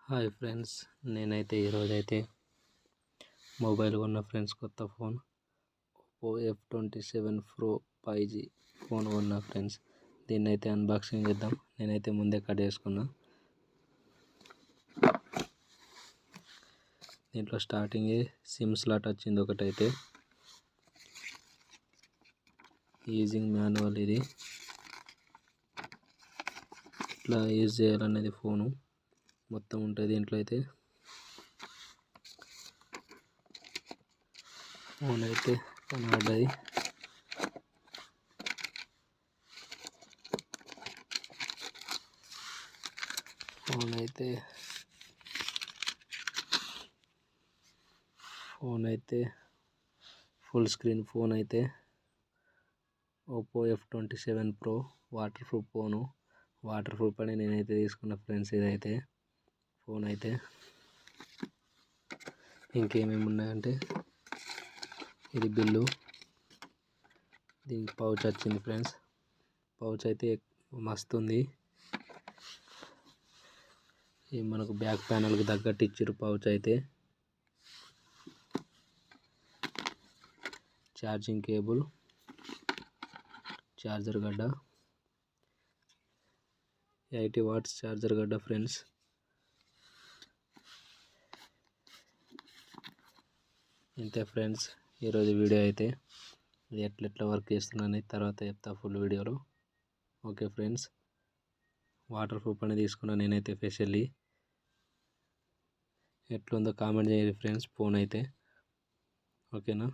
Hi friends, నేనైతే ఈరోజైతే mobile కొన్న ఫ్రెండ్స్. కొత్త phone Oppo F27 Pro 5G phone కొన్న ఫ్రెండ్స్. దీన్ని అయితే అన్బాక్సింగ్ చేద్దాం. నేనైతే ముందే కట్ చేసుకున్నా. దీంట్లో స్టార్టింగ్ సిమ్ స్లాట్ వచ్చింది ఒకటైతే. యూజింగ్ మాన్యువల్, ఇది ఇట్లా యూజ్ చేయాలనేది ఫోను మొత్తం ఉంటుంది దీంట్లో అయితే. ఫోన్ అయితే కనబడ్డది. ఫోన్ అయితే ఫుల్ స్క్రీన్ ఫోన్ అయితే Oppo F27 Pro water proof phone. Water proof అని నేనైతే తీసుకున్న ఫ్రెండ్స్. ఇదైతే ఫోన్ అయితే ఇంకేమేమి ఉన్నాయంటే, ఇది బిల్లు, దీనికి పౌచ్ వచ్చింది ఫ్రెండ్స్. పౌచ్ అయితే మస్తు ఉంది. ఇది మనకు బ్యాక్ ప్యానల్కి తగ్గట్టు ఇచ్చారు పౌచ్ అయితే. ఛార్జింగ్ కేబుల్, ఛార్జర్ గడ్డ, 80 watts ఛార్జర్ గడ్డ ఫ్రెండ్స్. ఇంతే ఫ్రెండ్స్ ఈరోజు వీడియో అయితే. ఇది ఎట్లా వర్క్ చేస్తున్నాను తర్వాత చెప్తా ఫుల్ వీడియోలో. ఓకే ఫ్రెండ్స్, వాటర్ ప్రూఫ్ అని తీసుకున్నాను నేనైతే స్పెషల్లీ. ఎట్లుందో కామెంట్ చేయండి ఫ్రెండ్స్ ఫోన్ అయితే. ఓకేనా?